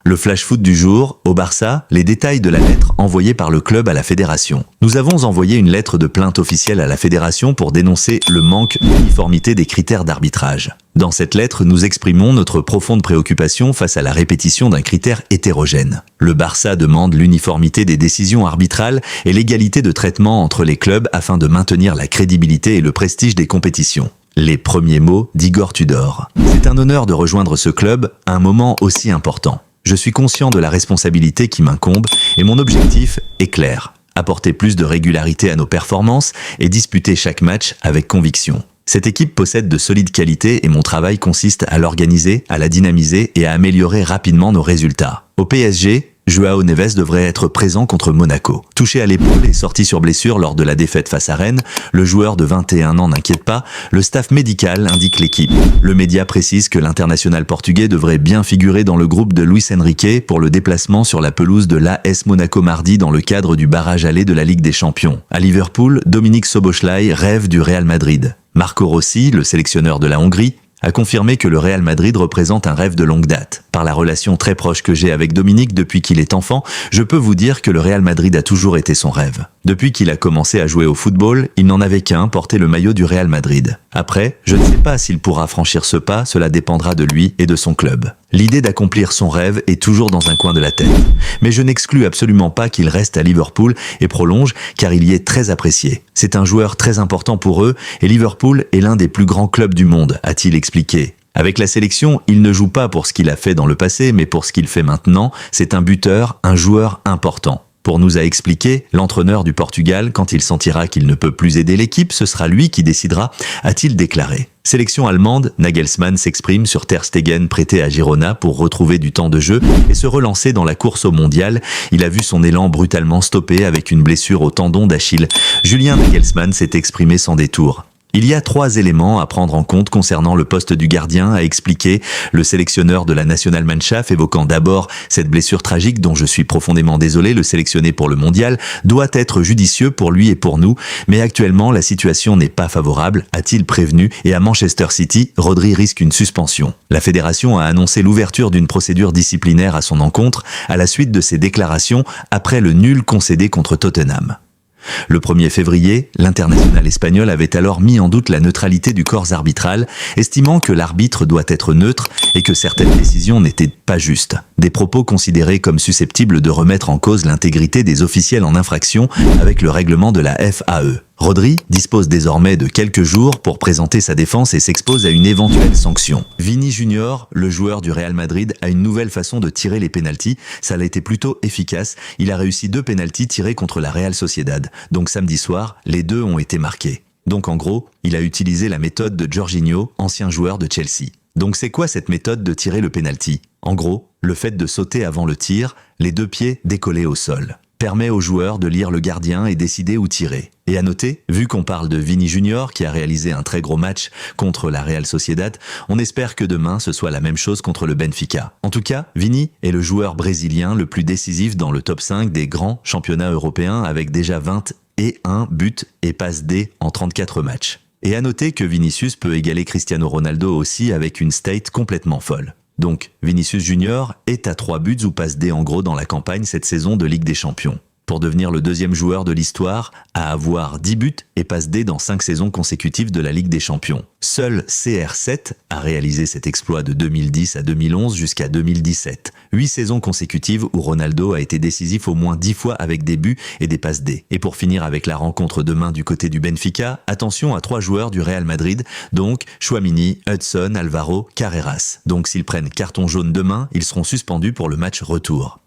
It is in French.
Le flash foot du jour, au Barça, les détails de la lettre envoyée par le club à la fédération. Nous avons envoyé une lettre de plainte officielle à la fédération pour dénoncer le manque d'uniformité des critères d'arbitrage. Dans cette lettre, nous exprimons notre profonde préoccupation face à la répétition d'un critère hétérogène. Le Barça demande l'uniformité des décisions arbitrales et l'égalité de traitement entre les clubs afin de maintenir la crédibilité et le prestige des compétitions. Les premiers mots d'Igor Tudor. C'est un honneur de rejoindre ce club à un moment aussi important. Je suis conscient de la responsabilité qui m'incombe et mon objectif est clair. Apporter plus de régularité à nos performances et disputer chaque match avec conviction. Cette équipe possède de solides qualités et mon travail consiste à l'organiser, à la dynamiser et à améliorer rapidement nos résultats. Au PSG, Joao Neves devrait être présent contre Monaco. Touché à l'épaule et sorti sur blessure lors de la défaite face à Rennes, le joueur de 21 ans n'inquiète pas, le staff médical indique l'équipe. Le média précise que l'international portugais devrait bien figurer dans le groupe de Luis Enrique pour le déplacement sur la pelouse de l'AS Monaco mardi dans le cadre du barrage aller de la Ligue des Champions. À Liverpool, Dominique Szoboszlai rêve du Real Madrid. Marco Rossi, le sélectionneur de la Hongrie, a confirmé que le Real Madrid représente un rêve de longue date. Par la relation très proche que j'ai avec Dominique depuis qu'il est enfant, je peux vous dire que le Real Madrid a toujours été son rêve. Depuis qu'il a commencé à jouer au football, il n'en avait qu'un, porter le maillot du Real Madrid. Après, je ne sais pas s'il pourra franchir ce pas, cela dépendra de lui et de son club. L'idée d'accomplir son rêve est toujours dans un coin de la tête. Mais je n'exclus absolument pas qu'il reste à Liverpool et prolonge, car il y est très apprécié. C'est un joueur très important pour eux, et Liverpool est l'un des plus grands clubs du monde, a-t-il expliqué. Avec la sélection, il ne joue pas pour ce qu'il a fait dans le passé, mais pour ce qu'il fait maintenant. C'est un buteur, un joueur important. Pour nous a expliqué l'entraîneur du Portugal, quand il sentira qu'il ne peut plus aider l'équipe, ce sera lui qui décidera, a-t-il déclaré. Sélection allemande, Nagelsmann s'exprime sur Ter Stegen prêté à Girona pour retrouver du temps de jeu et se relancer dans la course au mondial. Il a vu son élan brutalement stoppé avec une blessure au tendon d'Achille. Julien Nagelsmann s'est exprimé sans détour. Il y a 3 éléments à prendre en compte concernant le poste du gardien, a expliqué le sélectionneur de la Nationalmannschaft, évoquant d'abord cette blessure tragique dont je suis profondément désolé. Le sélectionné pour le mondial doit être judicieux pour lui et pour nous, mais actuellement la situation n'est pas favorable, a-t-il prévenu, et à Manchester City, Rodri risque une suspension. La fédération a annoncé l'ouverture d'une procédure disciplinaire à son encontre à la suite de ses déclarations après le nul concédé contre Tottenham. Le 1er février, l'international espagnol avait alors mis en doute la neutralité du corps arbitral, estimant que l'arbitre doit être neutre et que certaines décisions n'étaient pas justes. Des propos considérés comme susceptibles de remettre en cause l'intégrité des officiels en infraction avec le règlement de la FAE. Rodri dispose désormais de quelques jours pour présenter sa défense et s'expose à une éventuelle sanction. Vini Junior, le joueur du Real Madrid, a une nouvelle façon de tirer les pénaltys. Ça a été plutôt efficace. Il a réussi 2 pénaltys tirés contre la Real Sociedad. Donc samedi soir, les 2 ont été marqués. Donc en gros, il a utilisé la méthode de Jorginho, ancien joueur de Chelsea. Donc c'est quoi cette méthode de tirer le pénalty? En gros, le fait de sauter avant le tir, les 2 pieds décollés au sol, permet aux joueurs de lire le gardien et décider où tirer. Et à noter, vu qu'on parle de Vini Junior qui a réalisé un très gros match contre la Real Sociedad, on espère que demain ce soit la même chose contre le Benfica. En tout cas, Vini est le joueur brésilien le plus décisif dans le top 5 des grands championnats européens avec déjà 21 buts et passes D en 34 matchs. Et à noter que Vinicius peut égaler Cristiano Ronaldo aussi avec une stat complètement folle. Donc, Vinicius Junior est à 3 buts ou passes D en gros dans la campagne cette saison de Ligue des Champions, pour devenir le 2e joueur de l'histoire à avoir 10 buts et passes D dans 5 saisons consécutives de la Ligue des Champions. Seul CR7 a réalisé cet exploit de 2010 à 2011 jusqu'à 2017. 8 saisons consécutives où Ronaldo a été décisif au moins 10 fois avec des buts et des passes D. Et pour finir avec la rencontre demain du côté du Benfica, attention à 3 joueurs du Real Madrid, donc Tchouaméni, Hudson, Alvaro, Carreras. Donc s'ils prennent carton jaune demain, ils seront suspendus pour le match retour.